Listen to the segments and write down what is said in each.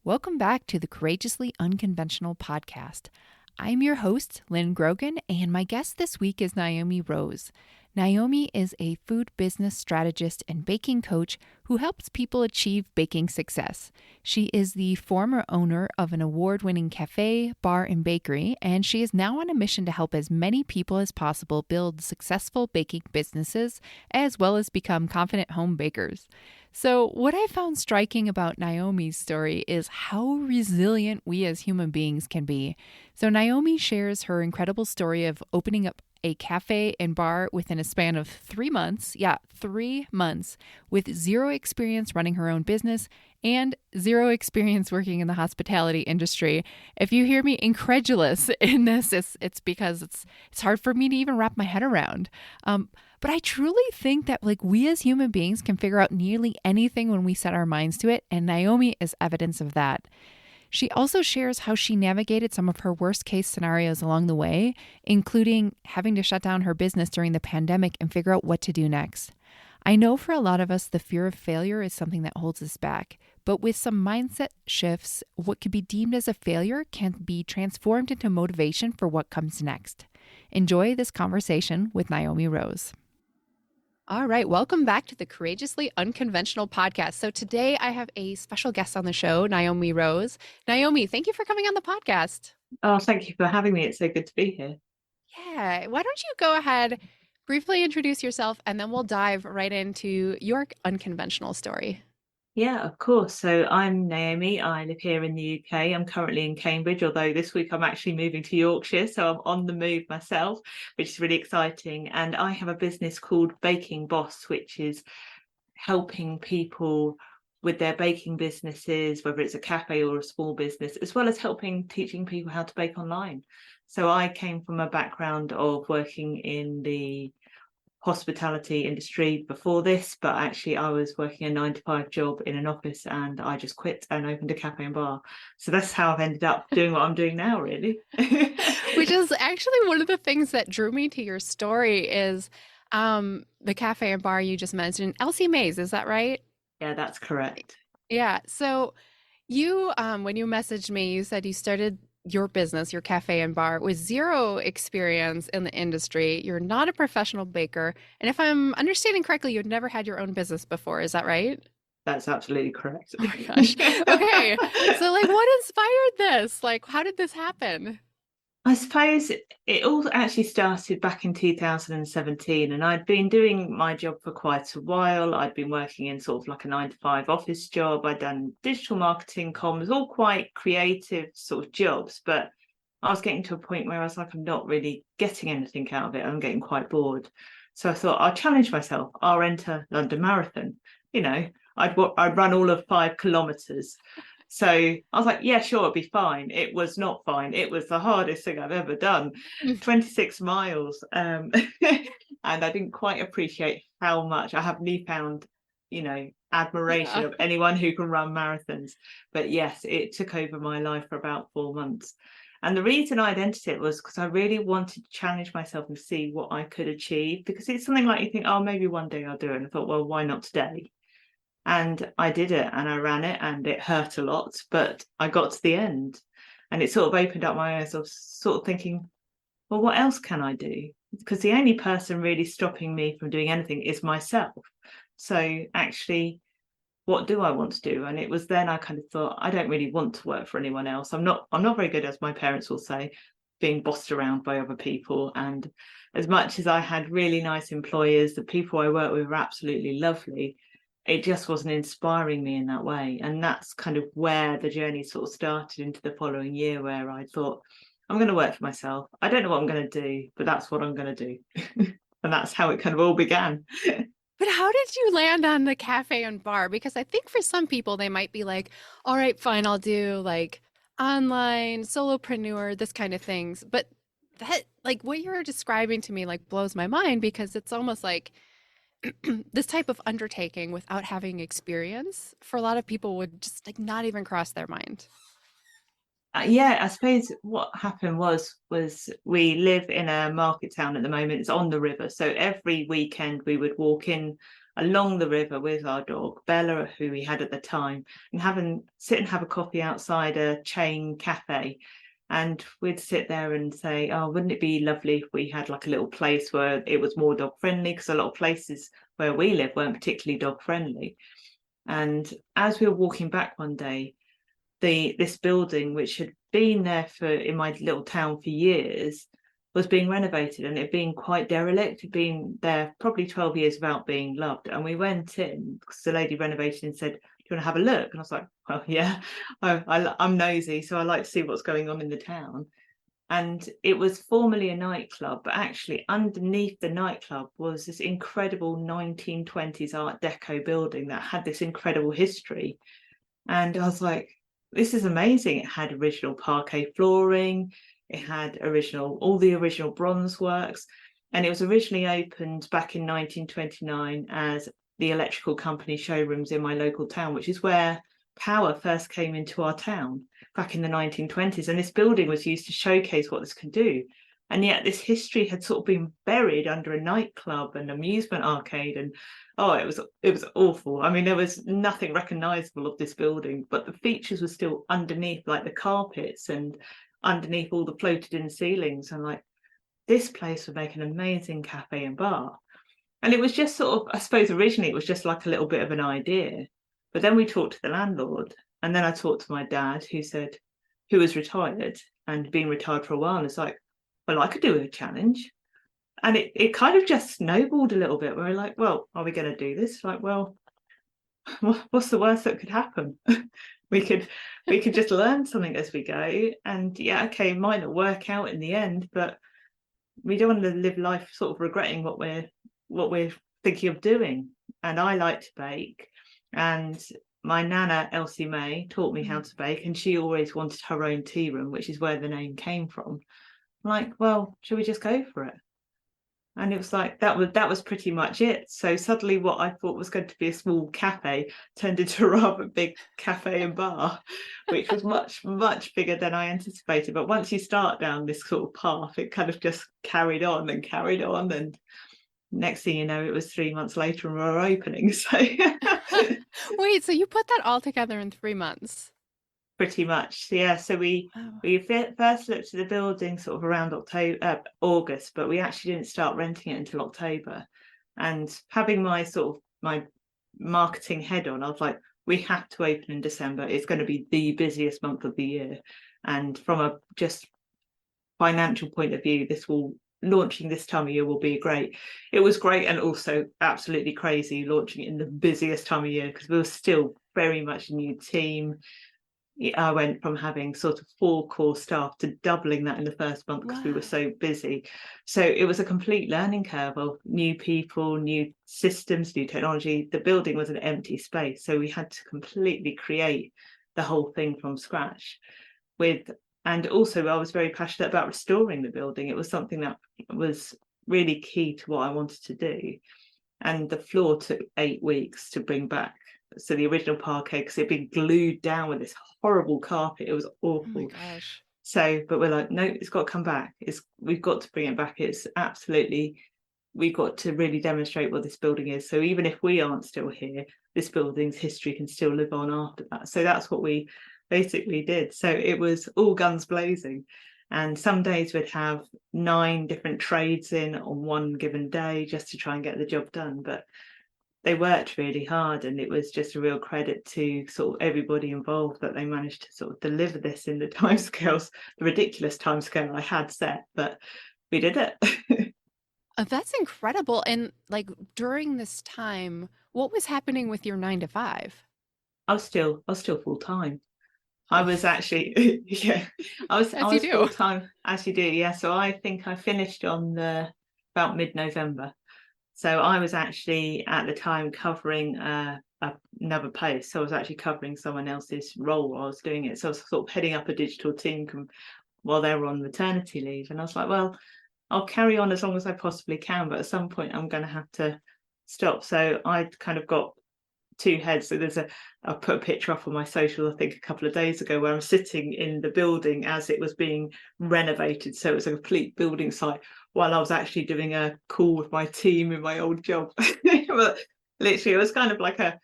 Welcome back to the Courageously Unconventional podcast. I'm your host, Lynn Grogan, and my guest this week is Naomi Rose. Naomi is a food business strategist and baking coach who helps people achieve baking success. She is the former owner of an award-winning cafe, bar, and bakery, and she is now on a mission to help as many people as possible build successful baking businesses, as well as become confident home bakers. So what I found striking about Naomi's story is how resilient we as human beings can be. So Naomi shares her incredible story of opening up a cafe and bar within a span of 3 months. 3 months with zero experience running her own business and zero experience working in the hospitality industry. If you hear me incredulous in this, it's because it's hard for me to even wrap my head around. But I truly think that we as human beings can figure out nearly anything when we set our minds to it, and Naomi is evidence of that. She also shares how she navigated some of her worst case scenarios along the way, including having to shut down her business during the pandemic and figure out what to do next. I know for a lot of us, the fear of failure is something that holds us back, but with some mindset shifts, what could be deemed as a failure can be transformed into motivation for what comes next. Enjoy this conversation with Naomi Rose. All right, welcome back to the Courageously Unconventional podcast. So today I have a special guest on the show, Naomi Rose. Naomi, thank you for coming on the podcast. Oh, thank you for having me. It's so good to be here. Yeah, why don't you go ahead, briefly introduce yourself, and then we'll dive right into your unconventional story. Yeah, of course. So I'm Naomi. I live here in the UK. I'm currently in Cambridge, although this week I'm actually moving to Yorkshire. So I'm on the move myself, which is really exciting. And I have a business called Baking Boss, which is helping people with their baking businesses, whether it's a cafe or a small business, as well as teaching people how to bake online. So I came from a background of working in the hospitality industry before this, but actually I was working a 9-to-5 job in an office, and I just quit and opened a cafe and bar. So that's how I've ended up doing what I'm doing now, really. Which is actually one of the things that drew me to your story is the cafe and bar you just mentioned. Elsie Mays, is that right? Yeah, that's correct. Yeah. So you, when you messaged me, you said you started your business, your cafe and bar, with zero experience in the industry. You're not a professional baker. And if I'm understanding correctly, you'd never had your own business before. Is that right? That's absolutely correct. Oh my gosh. Okay. So what inspired this? How did this happen? I suppose it all actually started back in 2017, and I'd been doing my job for quite a while. I'd been working in sort of like a 9-to-5 office job. I'd done digital marketing, comms, all quite creative sort of jobs, but I was getting to a point where I was like, I'm not really getting anything out of it. I'm getting quite bored. So I thought I'll challenge myself. I'll enter London Marathon. I'd run all of 5 kilometers. So I was like, yeah, sure, it'll be fine. It was not fine. It was the hardest thing I've ever done, 26 miles. And I didn't quite appreciate how much I have newfound, admiration of anyone who can run marathons. But yes, it took over my life for about 4 months. And the reason I'd entered it was because I really wanted to challenge myself and see what I could achieve, because it's something like you think, oh, maybe one day I'll do it. And I thought, well, why not today? And I did it, and I ran it, and it hurt a lot, but I got to the end, and it sort of opened up my eyes of sort of thinking, well, what else can I do? Because the only person really stopping me from doing anything is myself. So actually, what do I want to do? And it was then I kind of thought, I don't really want to work for anyone else. I'm not very good, as my parents will say, being bossed around by other people. And as much as I had really nice employers, the people I worked with were absolutely lovely, it just wasn't inspiring me in that way. And that's kind of where the journey sort of started into the following year, where I thought, I'm going to work for myself. I don't know what I'm going to do, but that's what I'm going to do. And that's how it kind of all began. But how did you land on the cafe and bar? Because I think for some people, they might be like, all right, fine, I'll do online, solopreneur, this kind of things. But that, what you're describing to me, blows my mind, because it's almost like this type of undertaking without having experience for a lot of people would just not even cross their mind. Yeah, I suppose what happened was we live in a market town at the moment. It's on the river, so every weekend we would walk in along the river with our dog, Bella, who we had at the time, and sit and have a coffee outside a chain cafe. And we'd sit there and say, oh, wouldn't it be lovely if we had like a little place where it was more dog friendly? Because a lot of places where we live weren't particularly dog friendly. And as we were walking back one day, this building, which had been there in my little town for years, was being renovated, and it had been quite derelict. It had been there probably 12 years without being loved. And we went in because the lady renovated and said, do you want to have a look? And I was like, well, yeah, I'm nosy, so I like to see what's going on in the town. And it was formerly a nightclub, but actually underneath the nightclub was this incredible 1920s Art Deco building that had this incredible history. And I was like, this is amazing. It had original parquet flooring, it had all the original bronze works, and it was originally opened back in 1929 as the electrical company showrooms in my local town, which is where power first came into our town back in the 1920s. And this building was used to showcase what this can do. And yet this history had sort of been buried under a nightclub and amusement arcade. And it was awful. I mean, there was nothing recognizable of this building, but the features were still underneath, like the carpets and underneath all the floated in ceilings. And like, this place would make an amazing cafe and bar. And it was just sort of, I suppose originally it was just like a little bit of an idea. But then we talked to the landlord, and then I talked to my dad, who was retired and been retired for a while. And it's like, well, I could do a challenge. And it kind of just snowballed a little bit. Where we're like, well, are we going to do this? Like, well, what's the worst that could happen? we could just learn something as we go. And yeah, okay, it might not work out in the end, but we don't want to live life sort of regretting what we're thinking of doing. And I like to bake, and my nana Elsie May taught me how to bake, and she always wanted her own tea room, which is where the name came from. I'm like, well, should we just go for it? And it was like that was pretty much it. So suddenly what I thought was going to be a small cafe turned into a rather big cafe and bar, which was much, much bigger than I anticipated. But once you start down this sort of path, it kind of just carried on. And next thing you know, it was 3 months later and we were opening. So Wait, so you put that all together in 3 months? Pretty much, yeah. So we first looked at the building sort of around August, but we actually didn't start renting it until October. And having my marketing head on, I was like, we have to open in December. It's going to be the busiest month of the year. And from a just financial point of view, launching this time of year will be great. It was great, and also absolutely crazy launching it in the busiest time of year, because we were still very much a new team. I went from having sort of 4 core staff to doubling that in the first month because we were so busy. So it was a complete learning curve of new people, new systems, new technology. The building was an empty space, so we had to completely create the whole thing from scratch. And also I was very passionate about restoring the building. It was something that was really key to what I wanted to do. And the floor took 8 weeks to bring back. So the original parquet, because it'd been glued down with this horrible carpet. It was awful. Oh my gosh. So, but we're like, no, it's got to come back. We've got to bring it back. We've got to really demonstrate what this building is. So even if we aren't still here, this building's history can still live on after that. So that's what we basically did. So it was all guns blazing. And some days we'd have 9 different trades in on one given day just to try and get the job done. But they worked really hard, and it was just a real credit to sort of everybody involved that they managed to sort of deliver this in the timescales, the ridiculous timescale I had set, but we did it. That's incredible. And like during this time, what was happening with your 9 to 5? I was still full time. I was actually I was full time, as you do, yeah. So I think I finished on about mid-November. So I was actually at the time covering another post. So I was actually covering someone else's role while I was doing it. So I was sort of heading up a digital team while they were on maternity leave. And I was like, well, I'll carry on as long as I possibly can, but at some point I'm going to have to stop. So I'd kind of got 2 heads. So I put a picture up on my social, I think a couple of days ago, where I'm sitting in the building as it was being renovated. So it was a complete building site while I was actually doing a call with my team in my old job. But Literally, it was kind of like a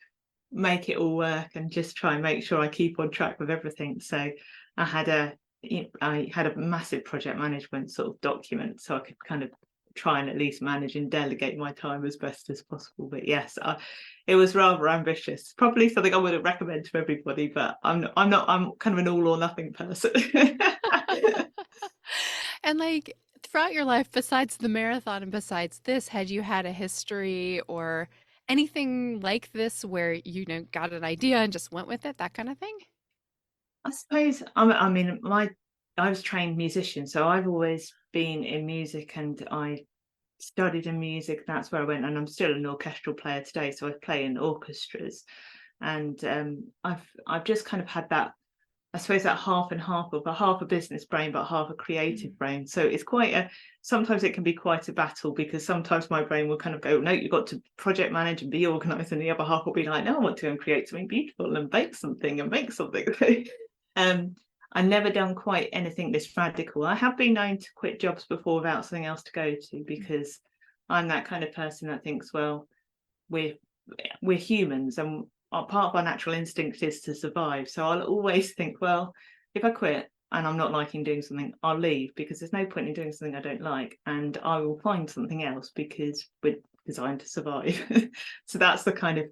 make it all work and just try and make sure I keep on track with everything. So I had a massive project management sort of document, so I could kind of try and at least manage and delegate my time as best as possible. But yes, it was rather ambitious. Probably something I wouldn't recommend to everybody, but I'm kind of an all or nothing person. And like throughout your life, besides the marathon and besides this, had you had a history or anything like this where you know got an idea and just went with it, that kind of thing? I suppose I was trained musician, so I've always been in music, and I studied in music. That's where I went, and I'm still an orchestral player today, so I play in orchestras. And I've just kind of had that, I suppose, that half and half of half a business brain but half a creative brain. So it's sometimes it can be quite a battle, because sometimes my brain will kind of go, no, you've got to project manage and be organized, and the other half will be like, no, I want to go and create something beautiful and bake something and make something. I've never done quite anything this radical. I have been known to quit jobs before without something else to go to, because I'm that kind of person that thinks, well, we're humans, and part of our natural instinct is to survive. So I'll always think, well, if I quit and I'm not liking doing something, I'll leave, because there's no point in doing something I don't like, and I will find something else, because we're designed to survive. So that's the kind of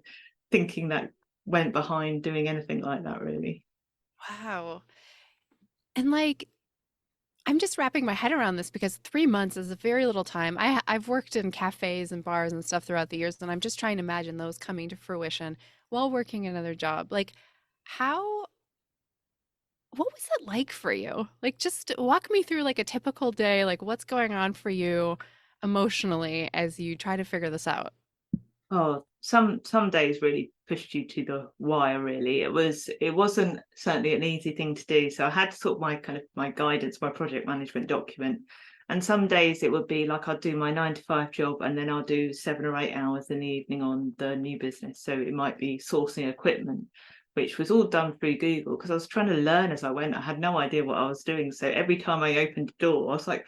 thinking that went behind doing anything like that, really. Wow. And like, I'm just wrapping my head around this because 3 months is a very little time. I've worked in cafes and bars and stuff throughout the years, and I'm just trying to imagine those coming to fruition while working another job. Like, how, what was it like for you? Like, just walk me through like a typical day, like what's going on for you emotionally as you try to figure this out. Oh, some days really pushed you to the wire, really. It wasn't certainly an easy thing to do. So I had sort of my guidance, my project management document. And some days it would be like I'd do my 9 to 5 job, and then I'll do 7 or 8 hours in the evening on the new business. So it might be sourcing equipment, which was all done through Google, because I was trying to learn as I went. I had no idea what I was doing. So every time I opened a door, I was like,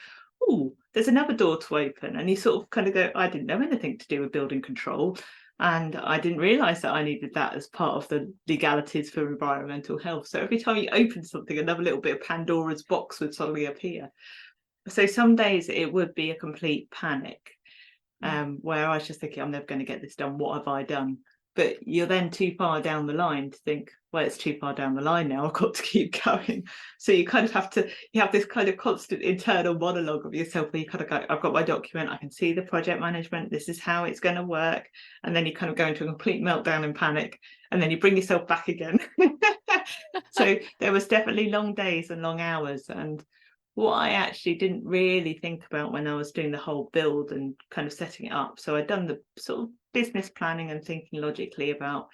oh, there's another door to open. And you sort of kind of go, I didn't know anything to do with building control. And I didn't realise that I needed that as part of the legalities for environmental health. So every time you open something, another little bit of Pandora's box would suddenly appear. So some days it would be a complete panic, where I was just thinking, I'm never going to get this done. What have I done? But you're then too far down the line to think, well, it's too far down the line now, I've got to keep going. So you kind of you have this kind of constant internal monologue of yourself, where you kind of go, I've got my document, I can see the project management, this is how it's going to work. And then you kind of go into a complete meltdown and panic, and then you bring yourself back again. So there was definitely long days and long hours. And what I actually didn't really think about when I was doing the whole build and kind of setting it up. So I'd done the sort of business planning and thinking logically about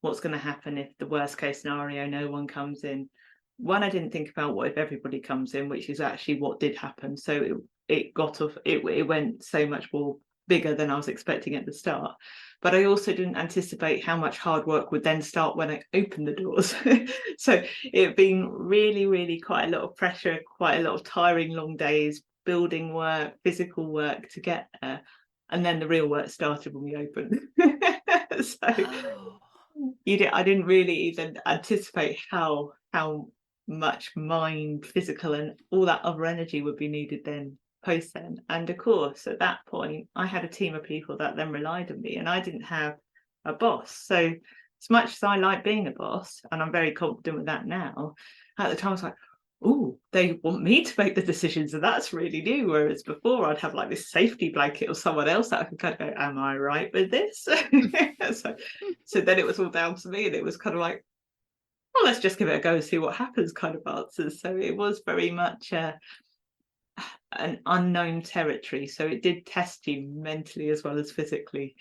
what's going to happen if the worst case scenario, no one comes in. One, I didn't think about what if everybody comes in, which is actually what did happen. So it went so much more bigger than I was expecting at the start. But I also didn't anticipate how much hard work would then start when I opened the doors. So it had been really, really quite a lot of pressure, quite a lot of tiring long days, building work, physical work to get there. And then the real work started when we opened. So Oh. I didn't really even anticipate how much mind, physical, and all that other energy would be needed then post then. And of course, at that point, I had a team of people that then relied on me, and I didn't have a boss. So as much as I like being a boss, and I'm very confident with that now, at the time I was like, oh, they want me to make the decisions, and that's really new. Whereas before I'd have like this safety blanket or someone else that I could kind of go, am I right with this? So then it was all down to me, and it was kind of like, well, let's just give it a go and see what happens kind of answers. So it was very much an unknown territory. So it did test you mentally as well as physically.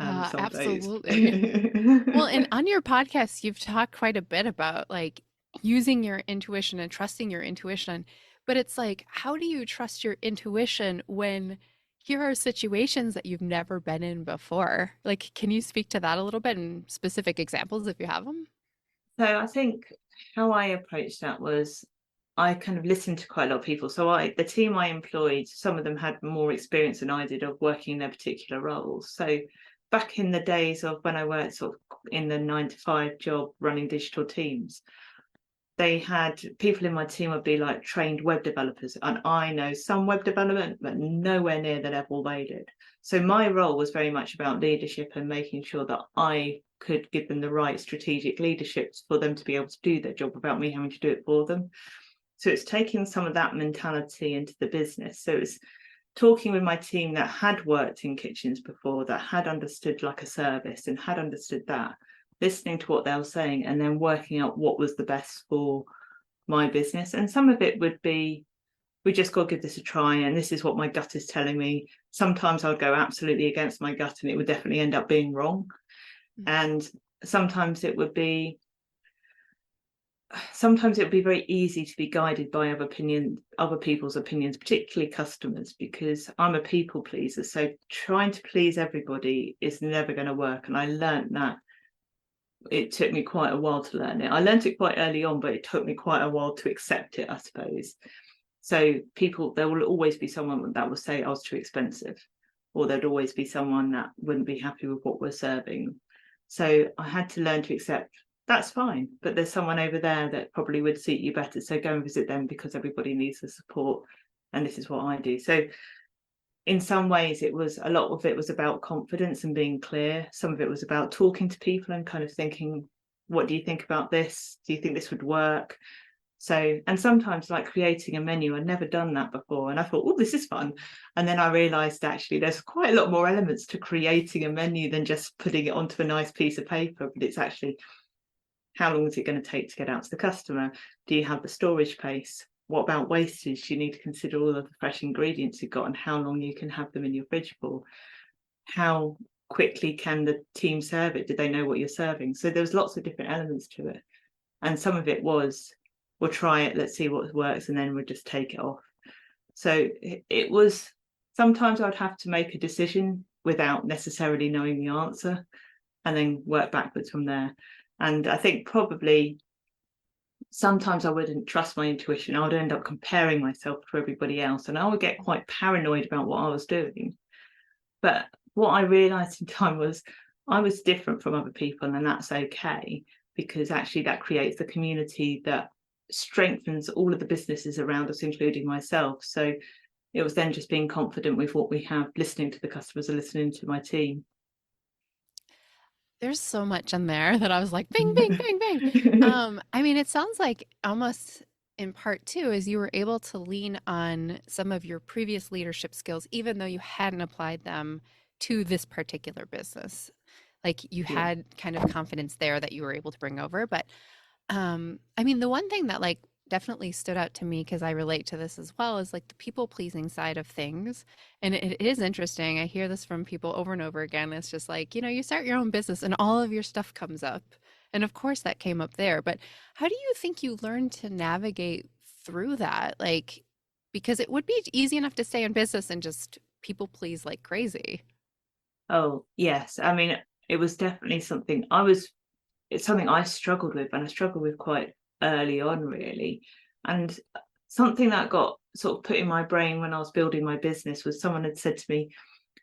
Some Absolutely. days. Well, and on your podcast, you've talked quite a bit about like using your intuition and trusting your intuition. But it's like, how do you trust your intuition when here are situations that you've never been in before? Like, can you speak to that a little bit and specific examples if you have them? So I think how I approached that was I kind of listened to quite a lot of people. So the team I employed, some of them had more experience than I did of working in their particular roles. So back in the days of when I worked sort of in the 9 to 5 job running digital teams, they had people in my team would be like trained web developers, and I know some web development, but nowhere near the level they did. So my role was very much about leadership and making sure that I could give them the right strategic leadership for them to be able to do their job without me having to do it for them. So it's taking some of that mentality into the business. So it's talking with my team that had worked in kitchens before, that had understood like a service and had understood that, listening to what they were saying and then working out what was the best for my business. And some of it would be, we just got to give this a try, and this is what my gut is telling me. Sometimes I would go absolutely against my gut and it would definitely end up being wrong. And sometimes it would be very easy to be guided by other people's opinions, particularly customers, because I'm a people pleaser. So trying to please everybody is never going to work. And I learned that. It took me quite a while to learn it. I learned it quite early on, but it took me quite a while to accept it, I suppose. So there will always be someone that will say I was too expensive, or there'd always be someone that wouldn't be happy with what we're serving. So I had to learn to accept that's fine, but there's someone over there that probably would suit you better. So go and visit them, because everybody needs the support. And this is what I do. So in some ways, a lot of it was about confidence and being clear. Some of it was about talking to people and kind of thinking, what do you think about this? Do you think this would work? So, and sometimes like creating a menu, I'd never done that before. And I thought, oh, this is fun. And then I realized actually there's quite a lot more elements to creating a menu than just putting it onto a nice piece of paper. But it's actually, how long is it going to take to get out to the customer? Do you have the storage space? What about wastage? You need to consider all of the fresh ingredients you've got and how long you can have them in your fridge for. How quickly can the team serve it? Do they know what you're serving? So there was lots of different elements to it. And some of it was, we'll try it, let's see what works, and then we'll just take it off. So it was, sometimes I'd have to make a decision without necessarily knowing the answer and then work backwards from there. And I think probably sometimes I wouldn't trust my intuition. I would end up comparing myself to everybody else, and I would get quite paranoid about what I was doing. But what I realized in time was I was different from other people, and that's okay, because actually that creates the community that strengthens all of the businesses around us, including myself. So it was then just being confident with what we have, listening to the customers and listening to my team. There's so much in there that I was like, bing, bing, bing, bing. I mean, it sounds like almost in part two is you were able to lean on some of your previous leadership skills, even though you hadn't applied them to this particular business. Like you had kind of confidence there that you were able to bring over. But I mean, the one thing that like definitely stood out to me, because I relate to this as well, is like the people pleasing side of things. And it is interesting. I hear this from people over and over again. It's just like, you start your own business and all of your stuff comes up. And of course that came up there. But how do you think you learned to navigate through that? Like, because it would be easy enough to stay in business and just people please like crazy. Oh, yes. I mean, it was definitely something it's something I struggled with, and I struggled with quite early on, really. And something that got sort of put in my brain when I was building my business was someone had said to me,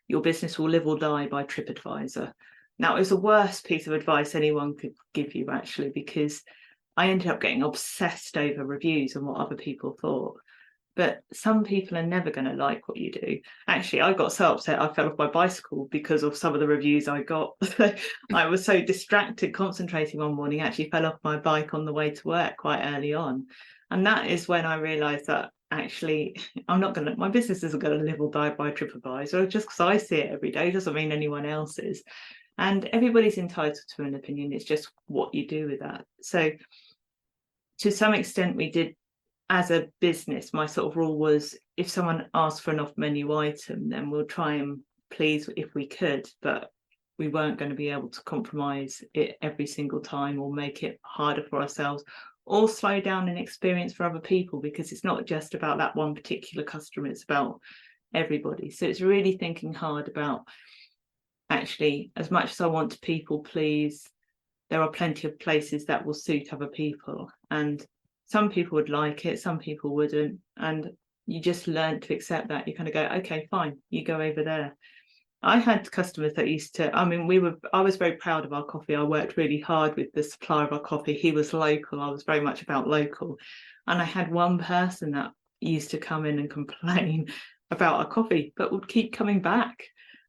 your business will live or die by TripAdvisor. Now, it was the worst piece of advice anyone could give you, actually, because I ended up getting obsessed over reviews and what other people thought. But some people are never going to like what you do. Actually, I got so upset I fell off my bicycle because of some of the reviews I got. I was so distracted concentrating one morning, actually fell off my bike on the way to work quite early on. And that is when I realised that actually my business isn't going to live or die by TripAdvisor. Just because I see it every day doesn't mean anyone else is. And everybody's entitled to an opinion. It's just what you do with that. So to some extent, we did, as a business, my sort of rule was if someone asked for an off-menu item, then we'll try and please if we could, but we weren't going to be able to compromise it every single time or make it harder for ourselves or slow down an experience for other people, because it's not just about that one particular customer, it's about everybody. So it's really thinking hard about, actually, as much as I want to people please, there are plenty of places that will suit other people, and some people would like it, some people wouldn't, and you just learn to accept that. You kind of go, okay, fine, you go over there. I had customers that used to, I was very proud of our coffee. I worked really hard with the supplier of our coffee. He was local. I was very much about local. And I had one person that used to come in and complain about our coffee, but would keep coming back.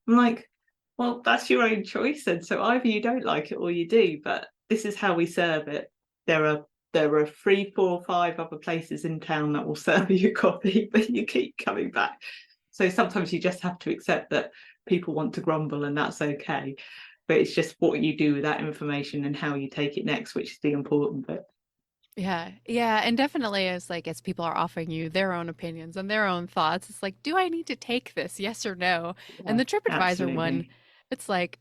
I'm like, well, that's your own choice. And so either you don't like it or you do, but this is how we serve it. There are 3, 4, 5 other places in town that will serve you coffee, but you keep coming back. So sometimes you just have to accept that people want to grumble, and that's okay. But it's just what you do with that information and how you take it next, which is the important bit. Yeah, yeah, and definitely as people are offering you their own opinions and their own thoughts, it's like, do I need to take this? Yes or no? And Yeah, the TripAdvisor one, absolutely. it's like,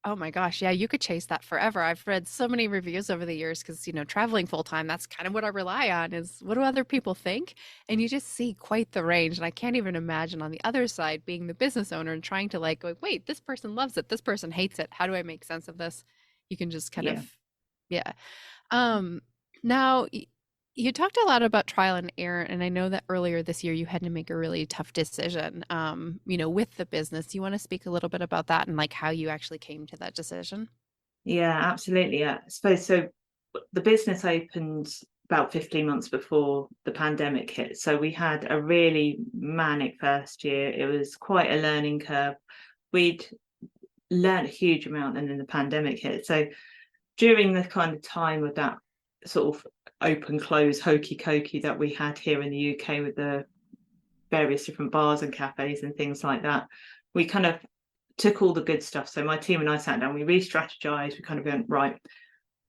oh my gosh, yeah, you could chase that forever. I've read so many reviews over the years because, traveling full time, that's kind of what I rely on is what do other people think? And you just see quite the range. And I can't even imagine on the other side being the business owner and trying to go, wait, this person loves it. This person hates it. How do I make sense of this? You can just kind of, Yeah. yeah. Um, now, you talked a lot about trial and error, and I know that earlier this year you had to make a really tough decision, with the business. You want to speak a little bit about that and how you actually came to that decision? Yeah, absolutely. Yeah. I suppose so. The business opened about 15 months before the pandemic hit. So we had a really manic first year. It was quite a learning curve. We'd learned a huge amount, and then the pandemic hit. So during the kind of time of that sort of open close hokey cokey that we had here in the UK with the various different bars and cafes and things like that, we kind of took all the good stuff. So my team and I sat down, we re-strategized, we kind of went, right,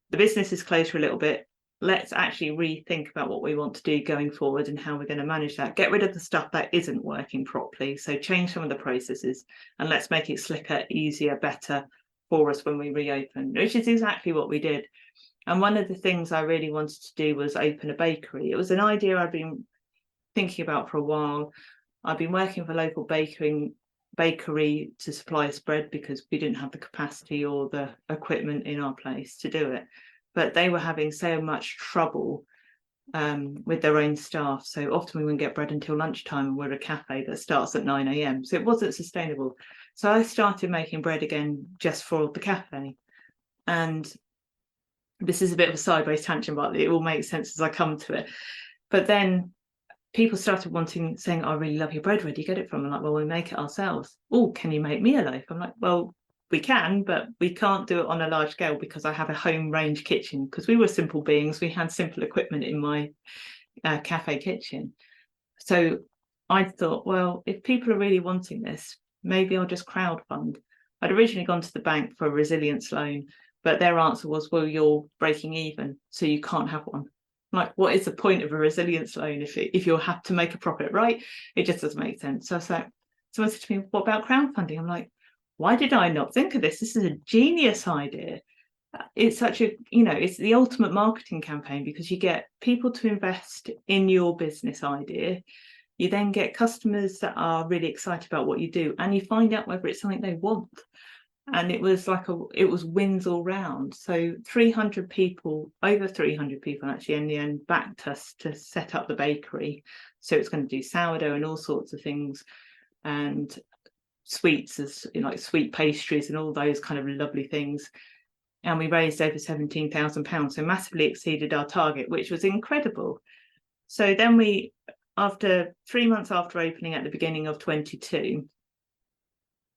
the business is closed for a little bit. Let's actually rethink about what we want to do going forward and how we're going to manage that. Get rid of the stuff that isn't working properly. So change some of the processes and let's make it slicker, easier, better for us when we reopen, which is exactly what we did. And one of the things I really wanted to do was open a bakery. It was an idea I'd been thinking about for a while. I've been working for a local bakery to supply us bread because we didn't have the capacity or the equipment in our place to do it. But they were having so much trouble with their own staff. So often we wouldn't get bread until lunchtime, and we're a cafe that starts at 9 a.m. So it wasn't sustainable. So I started making bread again just for the cafe. And this is a bit of a sideways tangent, but it all makes sense as I come to it. But then people started saying, I really love your bread. Where do you get it from? I'm like, well, we make it ourselves. Oh, can you make me a loaf? I'm like, well, we can, but we can't do it on a large scale because I have a home range kitchen, because we were simple beings. We had simple equipment in my cafe kitchen. So I thought, well, if people are really wanting this, maybe I'll just crowdfund. I'd originally gone to the bank for a resilience loan, but their answer was, well, you're breaking even, so you can't have one. Like, what is the point of a resilience loan if you'll have to make a profit, right? It just doesn't make sense. So I was like, someone said to me, what about crowdfunding? I'm like, why did I not think of this? This is a genius idea. It's it's the ultimate marketing campaign, because you get people to invest in your business idea. You then get customers that are really excited about what you do, and you find out whether it's something they want. And it was wins all round. So over 300 people actually in the end backed us to set up the bakery. So it's going to do sourdough and all sorts of things, and sweets, as like sweet pastries and all those kind of lovely things. And we raised over £17,000, so massively exceeded our target, which was incredible. So then after 3 months after opening at the beginning of 22,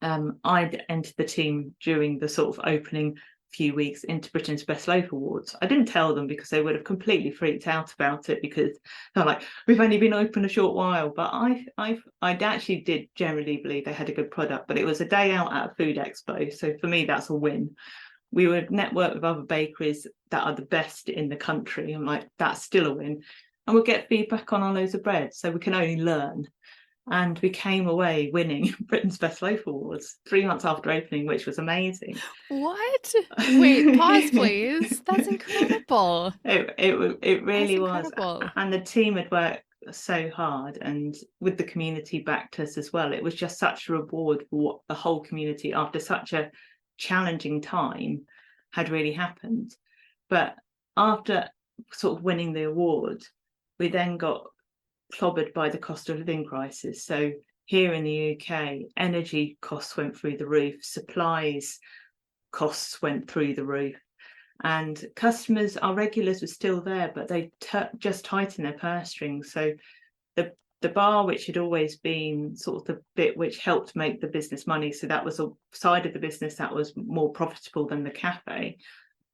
I'd entered the team during the sort of opening few weeks into Britain's Best Loaf Awards. I didn't tell them because they would have completely freaked out about it, because they're like, we've only been open a short while. But I actually did generally believe they had a good product, but it was a day out at a food expo. So for me, that's a win. We would network with other bakeries that are the best in the country. I'm like, that's still a win. And we'll get feedback on our loaves of bread, so we can only learn. And we came away winning Britain's Best Loaf Awards 3 months after opening, which was amazing. What? Wait, pause, please. That's incredible. It really was. Incredible. And the team had worked so hard, and with the community backed us as well. It was just such a reward for what the whole community, after such a challenging time, had really happened. But after sort of winning the award, we then got clobbered by the cost of living crisis. So here in the UK, energy costs went through the roof, supplies costs went through the roof, and customers, our regulars were still there, but they just tightened their purse strings. So the bar, which had always been sort of the bit which helped make the business money, so that was a side of the business that was more profitable than the cafe,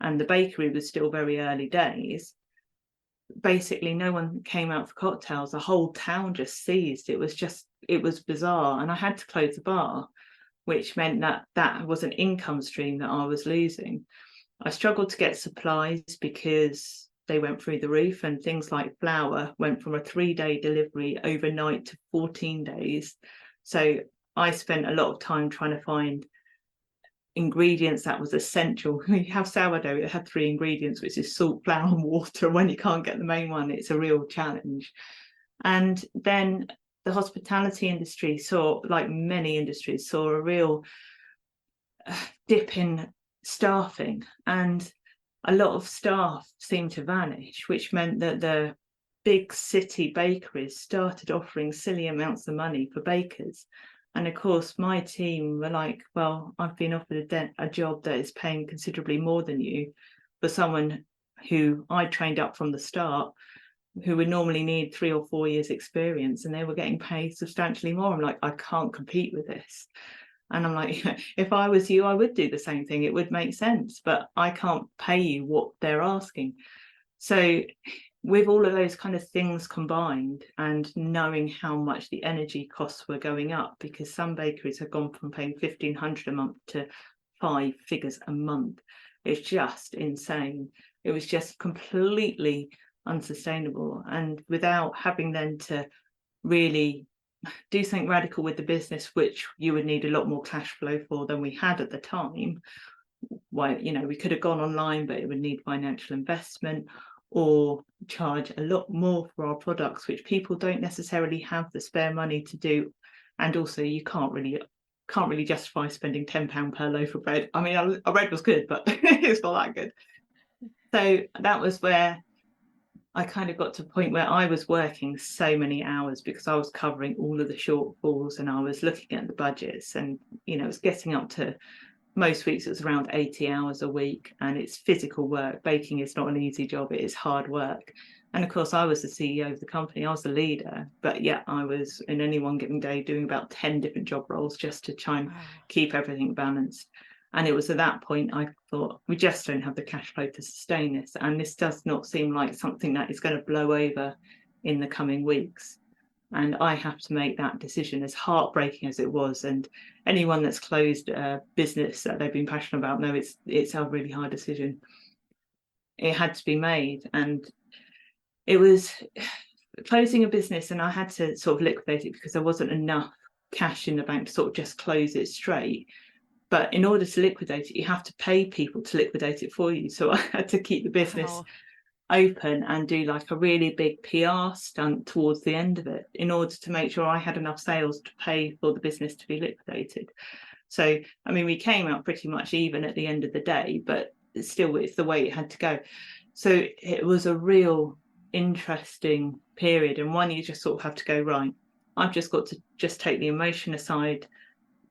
and the bakery was still very early days. Basically, no one came out for cocktails. The whole town just seized. It was bizarre, and I had to close the bar, which meant that was an income stream that I was losing. I struggled to get supplies because they went through the roof, and things like flour went from a 3-day delivery overnight to 14 days. So I spent a lot of time trying to find ingredients that was essential. You have sourdough, it had 3 ingredients, which is salt, flour and water, and when you can't get the main one, it's a real challenge. And then the hospitality industry saw, like many industries, saw a real dip in staffing, and a lot of staff seemed to vanish, which meant that the big city bakeries started offering silly amounts of money for bakers. And of course, my team were like, well, I've been offered a job that is paying considerably more than you for someone who I trained up from the start, who would normally need 3 or 4 years experience, and they were getting paid substantially more. I'm like, I can't compete with this. And I'm like, if I was you, I would do the same thing. It would make sense, but I can't pay you what they're asking. So with all of those kind of things combined, and knowing how much the energy costs were going up, because some bakeries have gone from paying £1,500 a month to 5 figures a month. It's just insane. It was just completely unsustainable. And without having then to really do something radical with the business, which you would need a lot more cash flow for than we had at the time. Why, we could have gone online, but it would need financial investment, or charge a lot more for our products, which people don't necessarily have the spare money to do. And also, you can't really justify spending £10 per loaf of bread. I mean, our bread was good, but it's not that good. So that was where I kind of got to a point where I was working so many hours, because I was covering all of the shortfalls, and I was looking at the budgets, and it was getting up to, most weeks it was around 80 hours a week, and it's physical work. Baking is not an easy job, it is hard work. And of course, I was the CEO of the company, I was the leader, but yeah, I was in any one given day doing about 10 different job roles just to try and keep everything balanced. And it was at that point I thought, we just don't have the cash flow to sustain this. And this does not seem like something that is going to blow over in the coming weeks. And I have to make that decision, as heartbreaking as it was. And anyone that's closed a business that they've been passionate about know it's a really hard decision. It had to be made. And it was closing a business, and I had to sort of liquidate it because there wasn't enough cash in the bank to sort of just close it straight. But in order to liquidate it, you have to pay people to liquidate it for you. So I had to keep the business open and do like a really big PR stunt towards the end of it, in order to make sure I had enough sales to pay for the business to be liquidated. So, I mean, we came out pretty much even at the end of the day, but still, it's the way it had to go. So it was a real interesting period, and one you just sort of have to go, right, I've just got to just take the emotion aside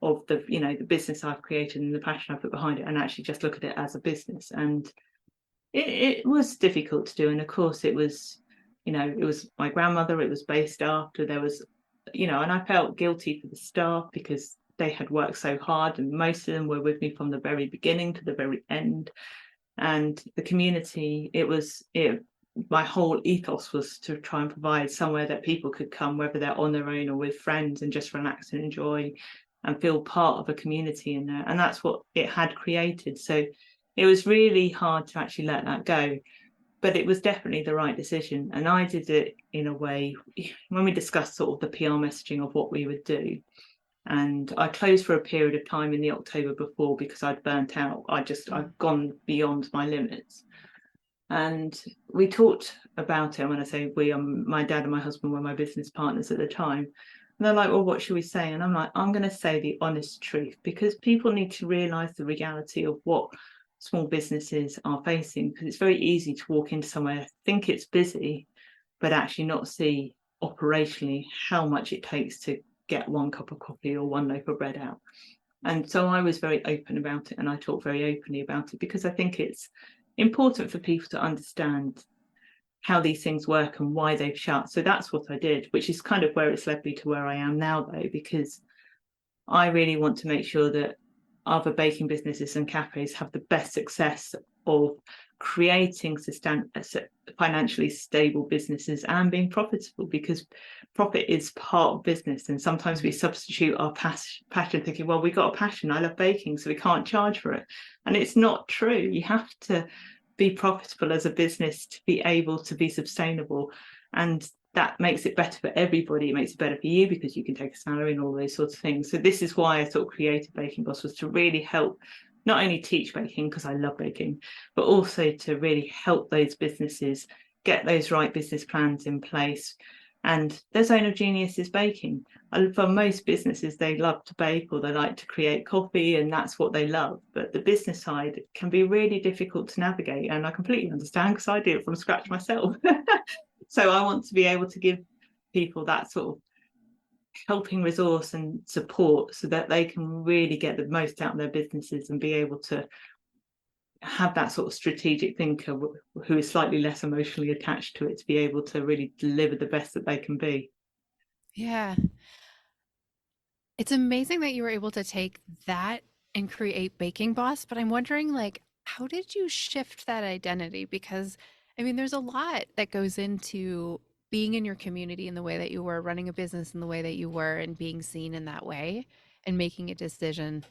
of the business I've created and the passion I put behind it, and actually just look at it as a business. And it was difficult to do. And of course it was my grandmother, it was based after, there was and I felt guilty for the staff because they had worked so hard, and most of them were with me from the very beginning to the very end. And the community, my whole ethos was to try and provide somewhere that people could come, whether they're on their own or with friends, and just relax and enjoy and feel part of a community in there. And that's what it had created. So it was really hard to actually let that go, but it was definitely the right decision. And I did it in a way, when we discussed sort of the PR messaging of what we would do, and I closed for a period of time in the October before because I'd burnt out. I've gone beyond my limits. And we talked about it. When I say we, my dad and my husband were my business partners at the time. And they're like, well, what should we say? And I'm like, I'm going to say the honest truth, because people need to realise the reality of what small businesses are facing. Because it's very easy to walk into somewhere, think it's busy, but actually not see operationally how much it takes to get 1 cup of coffee or 1 loaf of bread out. And so I was very open about it, and I talk very openly about it because I think it's important for people to understand how these things work and why they've shut. So that's what I did, which is kind of where it's led me to where I am now, though, because I really want to make sure that other baking businesses and cafes have the best success of creating financially stable businesses and being profitable, because profit is part of business. And sometimes we substitute our passion thinking, well, we got a passion, I love baking, so we can't charge for it. And it's not true. You have to be profitable as a business to be able to be sustainable, and that makes it better for everybody. It makes it better for you because you can take a salary and all those sorts of things. So this is why I thought created Baking Boss was to really help not only teach baking, because I love baking, but also to really help those businesses get those right business plans in place. And their zone of genius is baking. And for most businesses, they love to bake or they like to create coffee, and that's what they love. But the business side can be really difficult to navigate. And I completely understand because I do it from scratch myself. So I want to be able to give people that sort of helping resource and support so that they can really get the most out of their businesses and be able to have that sort of strategic thinker who is slightly less emotionally attached to it to be able to really deliver the best that they can be. Yeah. It's amazing that you were able to take that and create Baking Boss, but I'm wondering, like, how did you shift that identity? Because, I mean, there's a lot that goes into being in your community in the way that you were, running a business in the way that you were, and being seen in that way, and making a decision.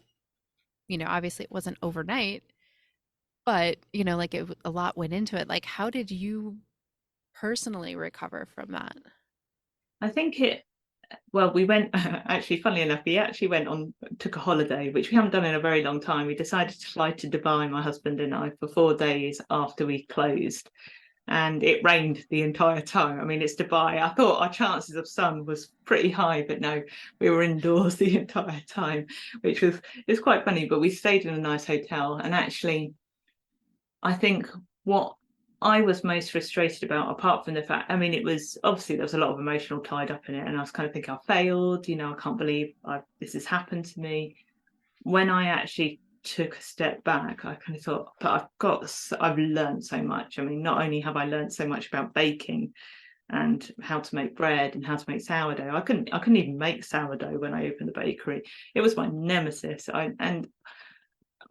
Obviously it wasn't overnight, but, like a lot went into it. Like, how did you personally recover from that? I think we went, actually, funnily enough, we actually took a holiday, which we haven't done in a very long time. We decided to fly to Dubai, my husband and I, for 4 days after we closed. And it rained the entire time. I mean, it's Dubai. I thought our chances of sun was pretty high, but no, we were indoors the entire time, which it's quite funny. But we stayed in a nice hotel. And actually, I think what I was most frustrated about, apart from the fact, I mean, it was obviously there was a lot of emotional tied up in it, and I was kind of thinking I failed, I can't believe this has happened to me. When I actually took a step back, I kind of thought, but I've learned so much. I mean, not only have I learned so much about baking and how to make bread and how to make sourdough, I couldn't even make sourdough when I opened the bakery. It was my nemesis. And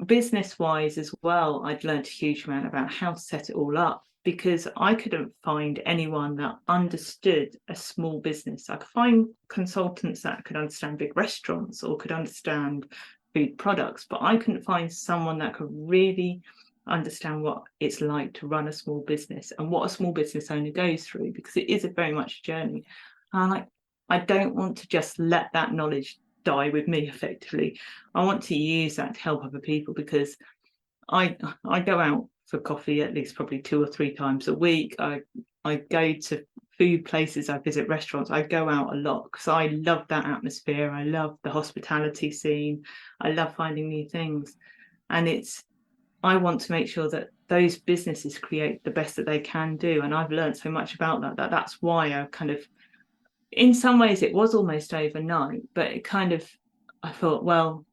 business wise as well, I'd learned a huge amount about how to set it all up, because I couldn't find anyone that understood a small business. I could find consultants that could understand big restaurants or could understand food products, but I couldn't find someone that could really understand what it's like to run a small business and what a small business owner goes through, because it is very much a journey. And I don't want to just let that knowledge die with me effectively. I want to use that to help other people, because I go out for coffee at least probably 2 or 3 times a week. I go to food places, I visit restaurants, I go out a lot because I love that atmosphere. I love the hospitality scene. I love finding new things. And I want to make sure that those businesses create the best that they can do. And I've learned so much about that's why I kind of, in some ways it was almost overnight, but I thought, well,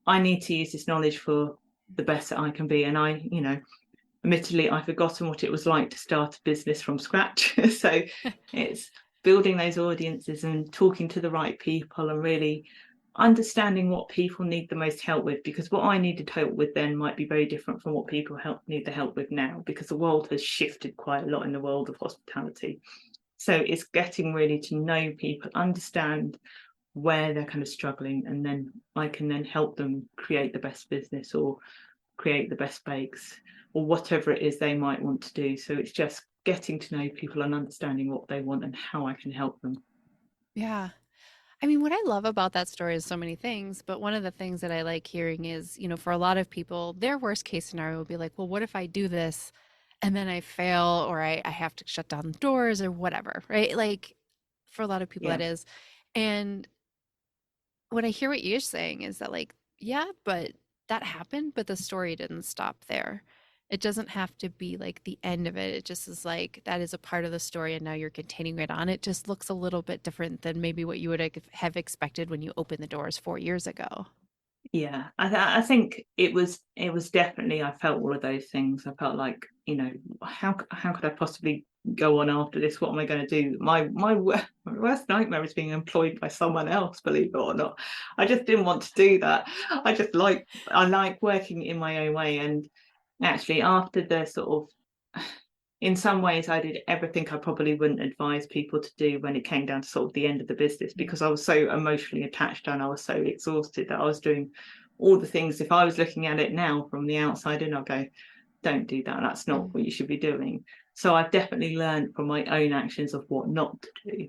I need to use this knowledge for the best that I can be. And admittedly, I've forgotten what it was like to start a business from scratch. So it's building those audiences and talking to the right people and really understanding what people need the most help with, because what I needed help with then might be very different from what people need the help with now, because the world has shifted quite a lot in the world of hospitality. So it's getting really to know people, understand where they're kind of struggling, and then I can then help them create the best business or create the best bakes or whatever it is they might want to do. So it's just getting to know people and understanding what they want and how I can help them. Yeah. I mean, what I love about that story is so many things, but one of the things that I like hearing is, for a lot of people, their worst case scenario would be like, well, what if I do this and then I fail, or I have to shut down the doors or whatever, right? Like, for a lot of people, Yeah. that is. And what I hear what you're saying is that, like, yeah, but that happened, but the story didn't stop there. It doesn't have to be like the end of it. It just is like that is a part of the story and now you're continuing it on. It just looks a little bit different than maybe what you would have expected when you opened the doors 4 years ago. Yeah, I think it was definitely, I felt all of those things. I felt like, how could I possibly go on after this? What am I going to do? My worst nightmare is being employed by someone else, believe it or not. I just didn't want to do that. I like working in my own way. And actually, after the sort of, in some ways, I did everything I probably wouldn't advise people to do when it came down to sort of the end of the business, because I was so emotionally attached and I was so exhausted that I was doing all the things. If I was looking at it now from the outside in, I'll go, don't do that. That's not what you should be doing. So I've definitely learned from my own actions of what not to do.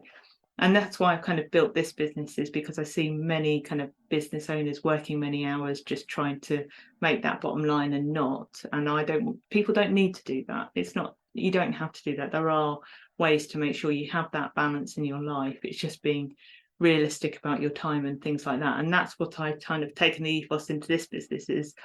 And that's why I've kind of built this business, is because I see many kind of business owners working many hours just trying to make that bottom line and not. And people don't need to do that. It's not, you don't have to do that. There are ways to make sure you have that balance in your life. It's just being realistic about your time and things like that. And that's what I kind of taken the ethos into this business is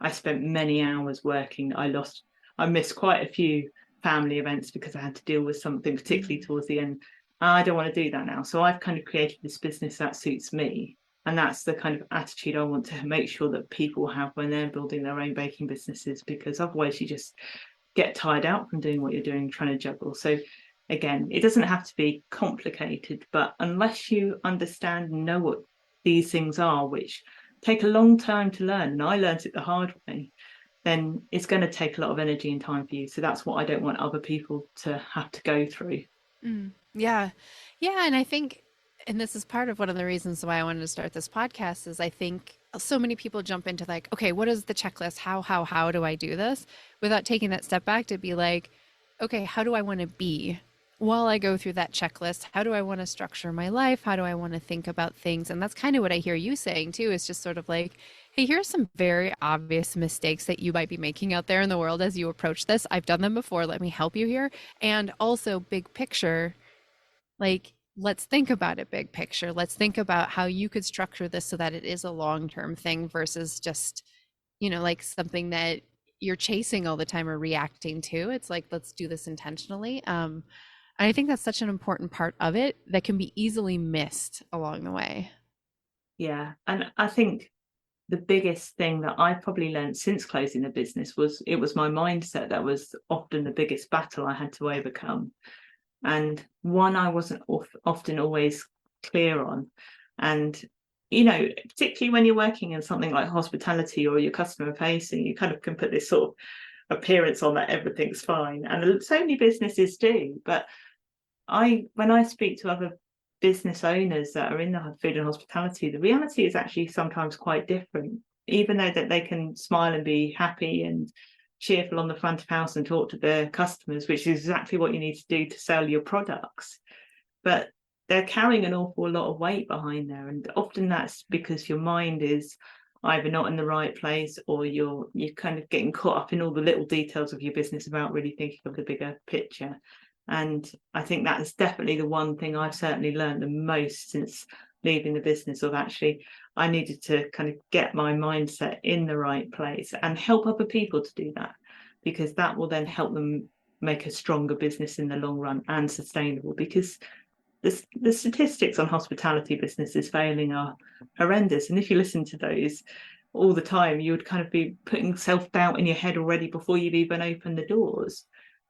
I spent many hours working. I missed quite a few family events because I had to deal with something, particularly towards the end. I don't want to do that now. So I've kind of created this business that suits me. And that's the kind of attitude I want to make sure that people have when they're building their own baking businesses, because otherwise you just get tired out from doing what you're doing, trying to juggle. So again, it doesn't have to be complicated, but unless you understand and know what these things are, which take a long time to learn, and I learned it the hard way, then it's going to take a lot of energy and time for you. So that's what I don't want other people to have to go through. Yeah. Yeah. And I think, and this is part of one of the reasons why I wanted to start this podcast is I think so many people jump into like, okay, what is the checklist? How do I do this? Without taking that step back to be like, okay, how do I want to be while I go through that checklist? How do I want to structure my life? How do I want to think about things? And that's kind of what I hear you saying too, is just sort of like, hey, here's some very obvious mistakes that you might be making out there in the world as you approach this. I've done them before. Let me help you here. And also, big picture, like, let's think about it big picture. Let's think about how you could structure this so that it is a long-term thing versus just, like something that you're chasing all the time or reacting to. It's like, let's do this intentionally. And I think that's such an important part of it that can be easily missed along the way. Yeah. And I think the biggest thing that I probably learned since closing the business was it was my mindset that was often the biggest battle I had to overcome. And one I wasn't often always clear on. And, particularly when you're working in something like hospitality or you're customer facing, you kind of can put this sort of appearance on that everything's fine. And so many businesses do. But when I speak to other business owners that are in the food and hospitality, the reality is actually sometimes quite different. Even though that they can smile and be happy and cheerful on the front of house and talk to their customers, which is exactly what you need to do to sell your products, but they're carrying an awful lot of weight behind there, and often that's because your mind is either not in the right place, or you're kind of getting caught up in all the little details of your business without really thinking of the bigger picture. And I think that is definitely the one thing I've certainly learned the most since leaving the business, of actually I needed to kind of get my mindset in the right place and help other people to do that, because that will then help them make a stronger business in the long run and sustainable. Because the statistics on hospitality businesses failing are horrendous, and if you listen to those all the time, you would kind of be putting self-doubt in your head already before you've even opened the doors.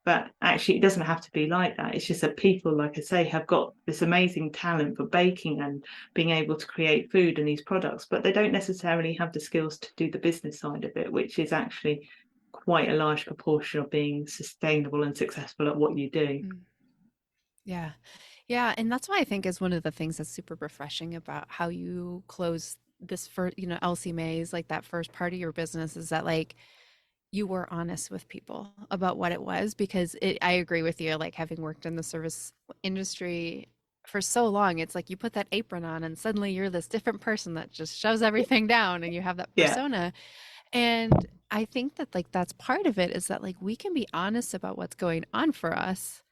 But actually, it doesn't have to be like that. It's just that people, like I say, have got this amazing talent for baking and being able to create food and these products, but they don't necessarily have the skills to do the business side of it, which is actually quite a large proportion of being sustainable and successful at what you do. Yeah. Yeah. And that's why I think is one of the things that's super refreshing about how you close this first, Elsie Mae's, like that first part of your business, is that like you were honest with people about what it was, because I agree with you, like having worked in the service industry for so long, it's like you put that apron on and suddenly you're this different person that just shoves everything down and you have that Yeah. persona. And I think that like that's part of it, is that like we can be honest about what's going on for us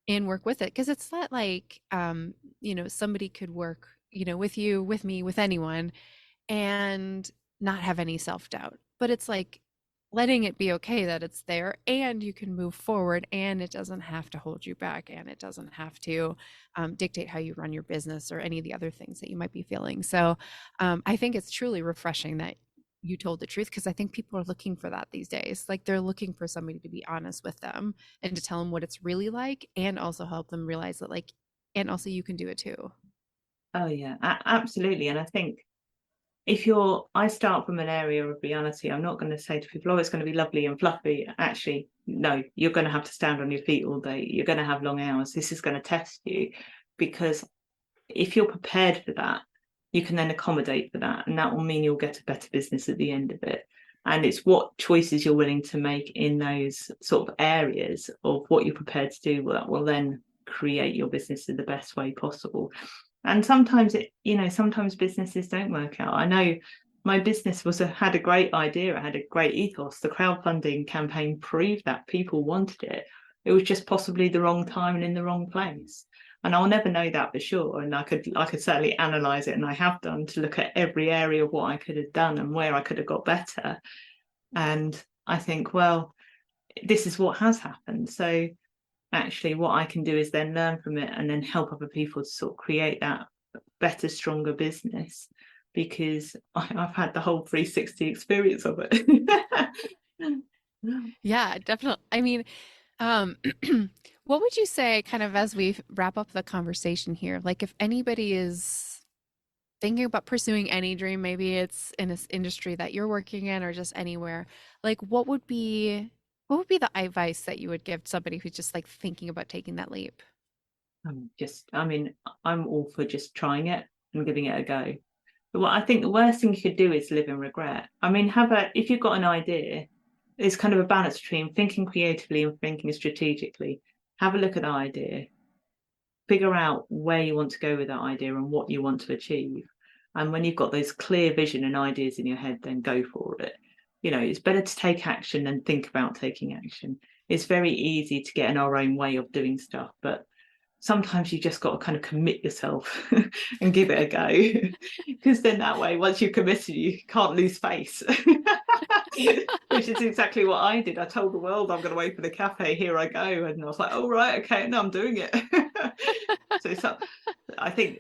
and work with it, because it's not like somebody could work with you, with me, with anyone, and not have any self-doubt, but it's like letting it be okay that it's there and you can move forward and it doesn't have to hold you back and it doesn't have to dictate how you run your business or any of the other things that you might be feeling. So I think it's truly refreshing that you told the truth, because I think people are looking for that these days. Like they're looking for somebody to be honest with them and to tell them what it's really like, and also help them realize that like, and also you can do it too. Oh yeah, absolutely. And I think I start from an area of reality. I'm not going to say to people, oh, it's going to be lovely and fluffy. Actually, no, you're going to have to stand on your feet all day. You're going to have long hours. This is going to test you, because if you're prepared for that, you can then accommodate for that. And that will mean you'll get a better business at the end of it. And it's what choices you're willing to make in those sort of areas of what you're prepared to do that will then create your business in the best way possible. And sometimes sometimes businesses don't work out. I know my business had a great idea. It had a great ethos. The crowdfunding campaign proved that people wanted it. It was just possibly the wrong time and in the wrong place. And I'll never know that for sure. And I could certainly analyze it, and I have done, to look at every area of what I could have done and where I could have got better. And I think, well, this is what has happened. So actually what I can do is then learn from it and then help other people to sort of create that better, stronger business, because I've had the whole 360 experience of it. Yeah, definitely. I mean, um, what would you say, kind of as we wrap up the conversation here, like if anybody is thinking about pursuing any dream, maybe it's in this industry that you're working in or just anywhere, like what would be the advice that you would give somebody who's just like thinking about taking that leap? I'm all for just trying it and giving it a go. But what I think the worst thing you could do is live in regret. I mean, if you've got an idea, it's kind of a balance between thinking creatively and thinking strategically. Have a look at the idea, figure out where you want to go with that idea and what you want to achieve. And when you've got those clear vision and ideas in your head, then go for it. It's better to take action than think about taking action. It's very easy to get in our own way of doing stuff, but sometimes you just got to kind of commit yourself and give it a go, because then that way, once you've committed, you can't lose face. Which is exactly what I did. I told the world I'm going to open a cafe. Here I go. And I was like, oh, right, okay, no, I'm doing it. So I think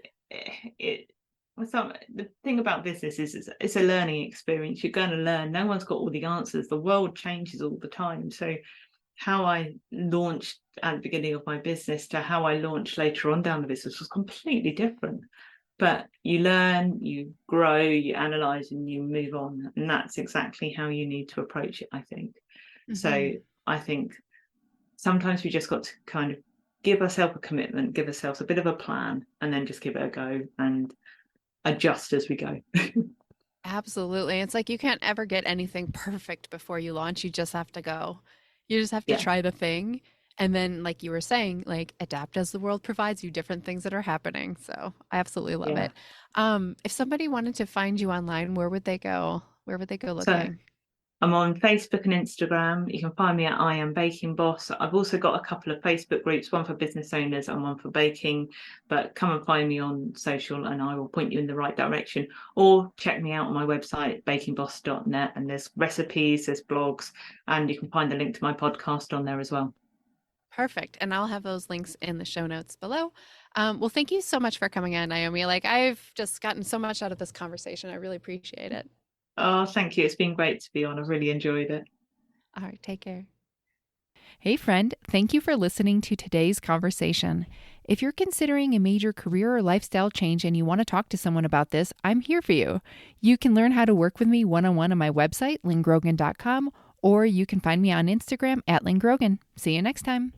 the thing about business is it's a learning experience. You're going to learn. No one's got all the answers. The world changes all the time. So how I launched at the beginning of my business to how I launched later on down the business was completely different. But you learn, you grow, you analyze, and you move on. And that's exactly how you need to approach it, I think. Mm-hmm. So I think sometimes we just got to kind of give ourselves a commitment, give ourselves a bit of a plan, and then just give it a go and adjust as we go. Absolutely. It's like you can't ever get anything perfect before you launch. You just have to go. You just have to try the thing. And then, like you were saying, like adapt as the world provides you different things that are happening. So I absolutely love it. If somebody wanted to find you online, where would they go? Where would they go looking? So I'm on Facebook and Instagram. You can find me at I Am Baking Boss. I've also got a couple of Facebook groups, one for business owners and one for baking. But come and find me on social and I will point you in the right direction. Or check me out on my website, bakingboss.net. And there's recipes, there's blogs, and you can find the link to my podcast on there as well. Perfect. And I'll have those links in the show notes below. Well, thank you so much for coming on, Naomi. Like I've just gotten so much out of this conversation. I really appreciate it. Oh, thank you. It's been great to be on. I've really enjoyed it. All right. Take care. Hey, friend. Thank you for listening to today's conversation. If you're considering a major career or lifestyle change and you want to talk to someone about this, I'm here for you. You can learn how to work with me one-on-one on my website, lynngrogan.com, or you can find me on Instagram at lynngrogan. See you next time.